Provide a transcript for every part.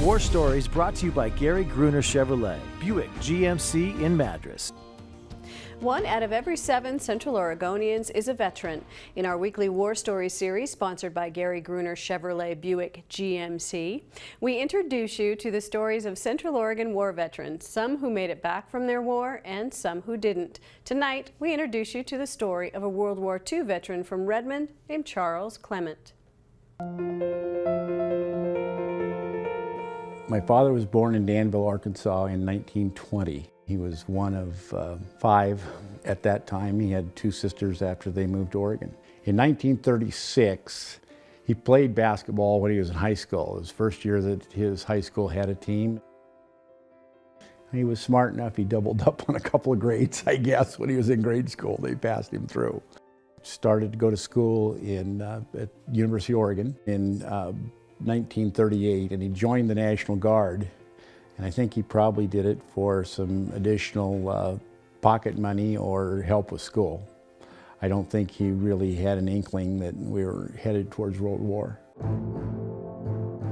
War Stories brought to you by Gary Gruner Chevrolet, Buick GMC in Madras. 1 out of every 7 Central Oregonians is a veteran. In our weekly War Stories series, sponsored by Gary Gruner Chevrolet Buick GMC, we introduce you to the stories of Central Oregon war veterans, some who made it back from their war and some who didn't. Tonight, we introduce you to the story of a World War II veteran from Redmond named Charles Clement. My father was born in Danville, Arkansas in 1920. He was one of 5 at that time. He had 2 sisters after they moved to Oregon. In 1936, he played basketball when he was in high school. It was the first year that his high school had a team. He was smart enough, he doubled up on a couple of grades, I guess, when he was in grade school. They passed him through. Started to go to school at University of Oregon in 1938, and he joined the National Guard. And I think he probably did it for some additional pocket money or help with school. I don't think he really had an inkling that we were headed towards World War.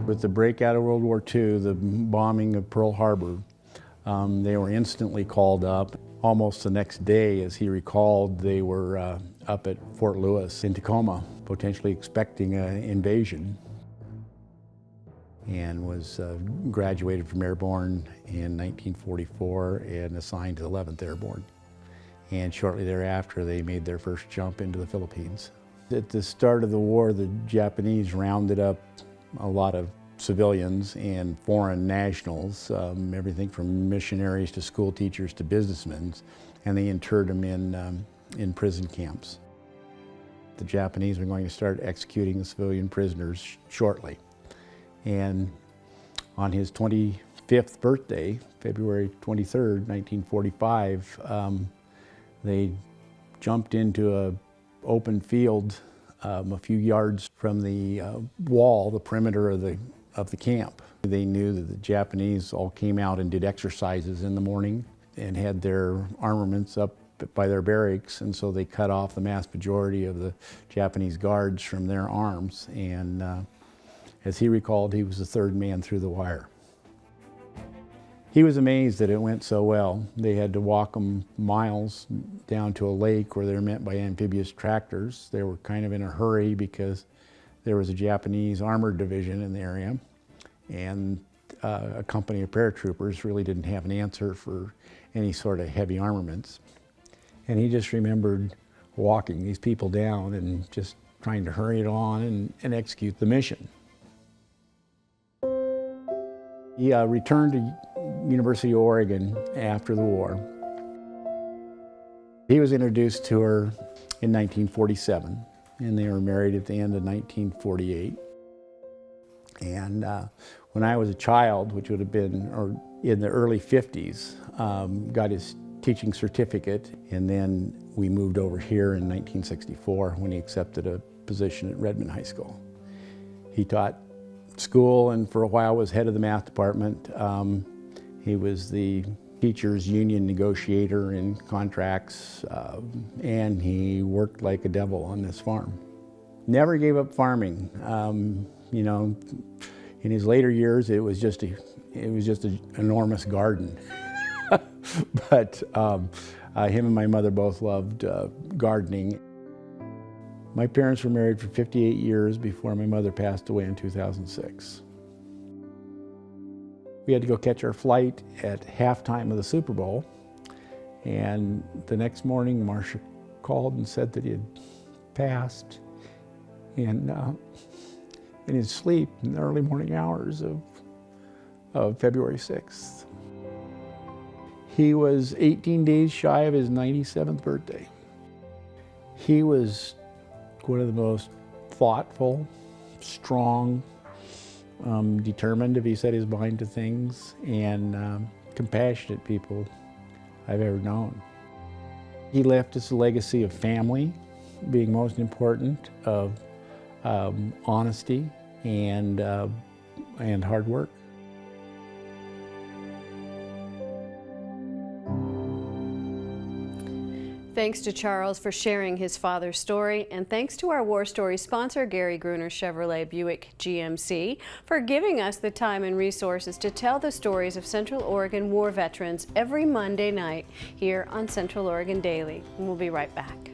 With the breakout of World War II, the bombing of Pearl Harbor, they were instantly called up. Almost the next day, as he recalled, they were up at Fort Lewis in Tacoma, potentially expecting an invasion, and was graduated from Airborne in 1944 and assigned to the 11th Airborne. And shortly thereafter, they made their first jump into the Philippines. At the start of the war, the Japanese rounded up a lot of civilians and foreign nationals, everything from missionaries to school teachers to businessmen, and they interred them in prison camps. The Japanese were going to start executing the civilian prisoners shortly. And on his 25th birthday, February 23rd, 1945, they jumped into an open field a few yards from the wall, the perimeter of the camp. They knew that the Japanese all came out and did exercises in the morning and had their armaments up by their barracks, and so they cut off the vast majority of the Japanese guards from their arms. And as he recalled, he was the 3rd man through the wire. He was amazed that it went so well. They had to walk them miles down to a lake where they were met by amphibious tractors. They were kind of in a hurry because there was a Japanese armored division in the area, and a company of paratroopers really didn't have an answer for any sort of heavy armaments. And he just remembered walking these people down and just trying to hurry it on and execute the mission. He returned to University of Oregon after the war. He was introduced to her in 1947, and they were married at the end of 1948. And when I was a child, which would have been in the early 50s, got his teaching certificate, and then we moved over here in 1964 when he accepted a position at Redmond High School. He taught school and for a while was head of the math department. He was the teachers' union negotiator in contracts, and he worked like a devil on this farm. Never gave up farming. You know, in his later years, it was just an enormous garden. But him and my mother both loved gardening. My parents were married for 58 years before my mother passed away in 2006. We had to go catch our flight at halftime of the Super Bowl, and the next morning Marcia called and said that he had passed in his sleep in the early morning hours of February 6th. He was 18 days shy of his 97th birthday. He was one of the most thoughtful, strong, determined if he set his mind to things, and compassionate people I've ever known. He left us a legacy of family being most important, of honesty and hard work. Thanks to Charles for sharing his father's story, and thanks to our War Story sponsor, Gary Gruner Chevrolet Buick GMC, for giving us the time and resources to tell the stories of Central Oregon war veterans every Monday night here on Central Oregon Daily. And we'll be right back.